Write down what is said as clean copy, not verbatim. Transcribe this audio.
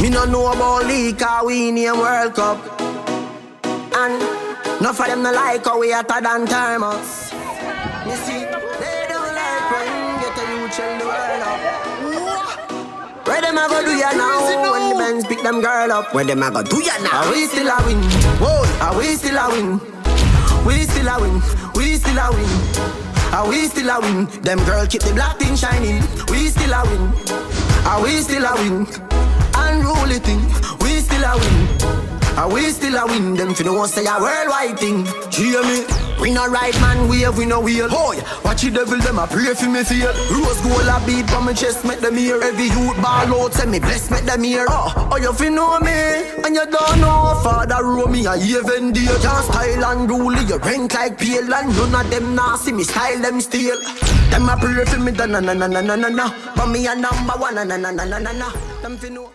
Me no know about league, cause we in a World Cup. And enough of them no like how we hotter than thermos. Me see, they don't like when get a new chill the world up. Where them a go do ya now? When the Benz pick them girl up. Where them a go do ya now? Are we still a win? Whoa, are we still a win? We still a win, we still a win. Are we still a win? Them girl keep the black thing shining. We still a win. Are we still a win? Unruly thing. We still a win. Are we still a win? Them finna want say a worldwide thing. Hear me? We no right man wave, we no wheel. Hoy, watch the devil, them a pray for me feel. Rose gold a beat from my chest, make them hear. Every youth ball out, say me bless, make them hear. Oh, you fi know me, and you don't know Father row me a even deal. Just style and rule, you rank like pale. And none of them nah see me style, them steal. Them a pray for me, da na na na na na na. But me a number one, na na na na na na. Them fi know.